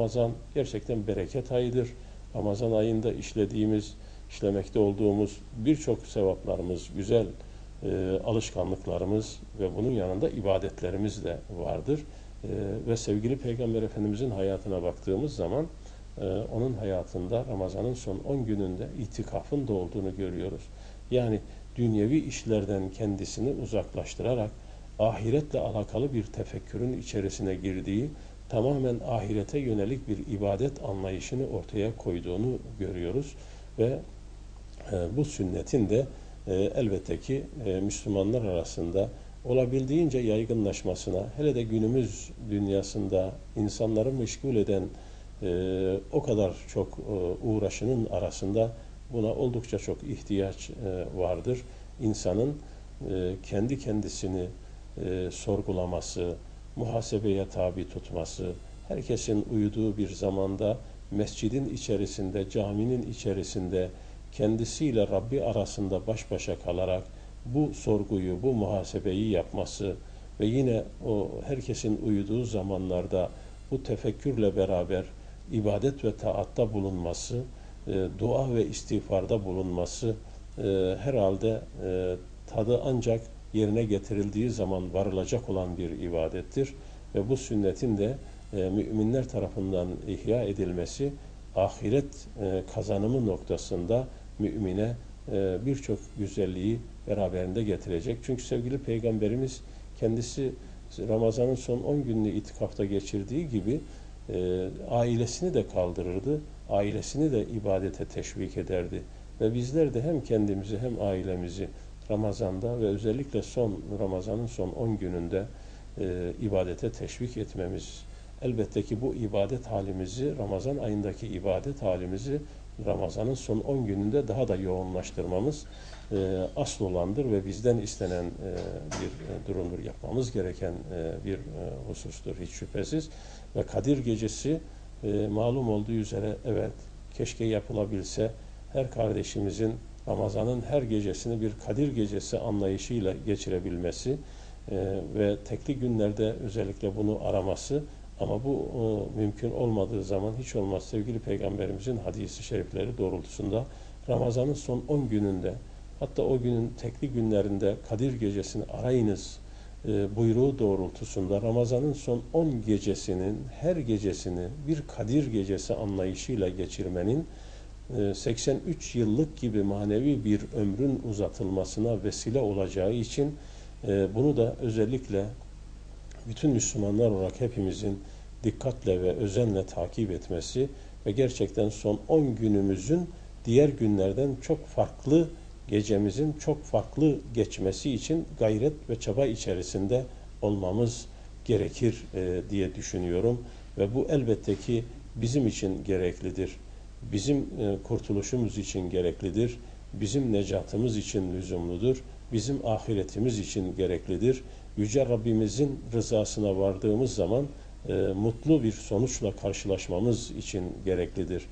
Ramazan gerçekten bereket ayıdır. Ramazan ayında işlemekte olduğumuz birçok sevaplarımız, güzel alışkanlıklarımız ve bunun yanında ibadetlerimiz de vardır. Ve sevgili Peygamber Efendimizin hayatına baktığımız zaman onun hayatında Ramazan'ın son 10 gününde itikafın da olduğunu görüyoruz. Yani dünyevi işlerden kendisini uzaklaştırarak ahiretle alakalı bir tefekkürün içerisine girdiği, tamamen ahirete yönelik bir ibadet anlayışını ortaya koyduğunu görüyoruz ve bu sünnetin de elbette ki Müslümanlar arasında olabildiğince yaygınlaşmasına, hele de günümüz dünyasında insanları meşgul eden o kadar çok uğraşının arasında buna oldukça çok ihtiyaç vardır. İnsanın kendi kendisini sorgulaması, muhasebeye tabi tutması, herkesin uyuduğu bir zamanda mescidin içerisinde, caminin içerisinde kendisiyle Rabbi arasında baş başa kalarak bu sorguyu, bu muhasebeyi yapması ve yine o herkesin uyuduğu zamanlarda bu tefekkürle beraber ibadet ve taatta bulunması, dua ve istiğfarda bulunması herhalde tadı ancak yerine getirildiği zaman varılacak olan bir ibadettir. Ve bu sünnetin de müminler tarafından ihya edilmesi ahiret kazanımı noktasında mümine birçok güzelliği beraberinde getirecek. Çünkü sevgili Peygamberimiz kendisi Ramazan'ın son 10 gününü itikafta geçirdiği gibi ailesini de kaldırırdı, ailesini de ibadete teşvik ederdi. Ve bizler de hem kendimizi hem ailemizi Ramazan'da ve özellikle Ramazan'ın son 10 gününde ibadete teşvik etmemiz, elbette ki bu ibadet halimizi, Ramazan ayındaki ibadet halimizi Ramazan'ın son 10 gününde daha da yoğunlaştırmamız asıl olandır ve bizden istenen bir durumdur. Yapmamız gereken bir husustur hiç şüphesiz. Ve Kadir Gecesi malum olduğu üzere evet keşke yapılabilse, her kardeşimizin Ramazan'ın her gecesini bir Kadir Gecesi anlayışıyla geçirebilmesi ve tekli günlerde özellikle bunu araması, ama bu mümkün olmadığı zaman hiç olmaz sevgili Peygamberimizin hadisi şerifleri doğrultusunda Ramazan'ın son 10 gününde, hatta o günün tekli günlerinde Kadir Gecesini arayınız buyruğu doğrultusunda Ramazan'ın son 10 gecesinin her gecesini bir Kadir Gecesi anlayışıyla geçirmenin 83 yıllık gibi manevi bir ömrün uzatılmasına vesile olacağı için bunu da özellikle bütün Müslümanlar olarak hepimizin dikkatle ve özenle takip etmesi ve gerçekten son 10 günümüzün diğer günlerden çok farklı, gecemizin çok farklı geçmesi için gayret ve çaba içerisinde olmamız gerekir diye düşünüyorum. Ve bu elbette ki bizim için gereklidir. Bizim kurtuluşumuz için gereklidir. Bizim necatımız için lüzumludur. Bizim ahiretimiz için gereklidir. Yüce Rabbimizin rızasına vardığımız zaman mutlu bir sonuçla karşılaşmamız için gereklidir.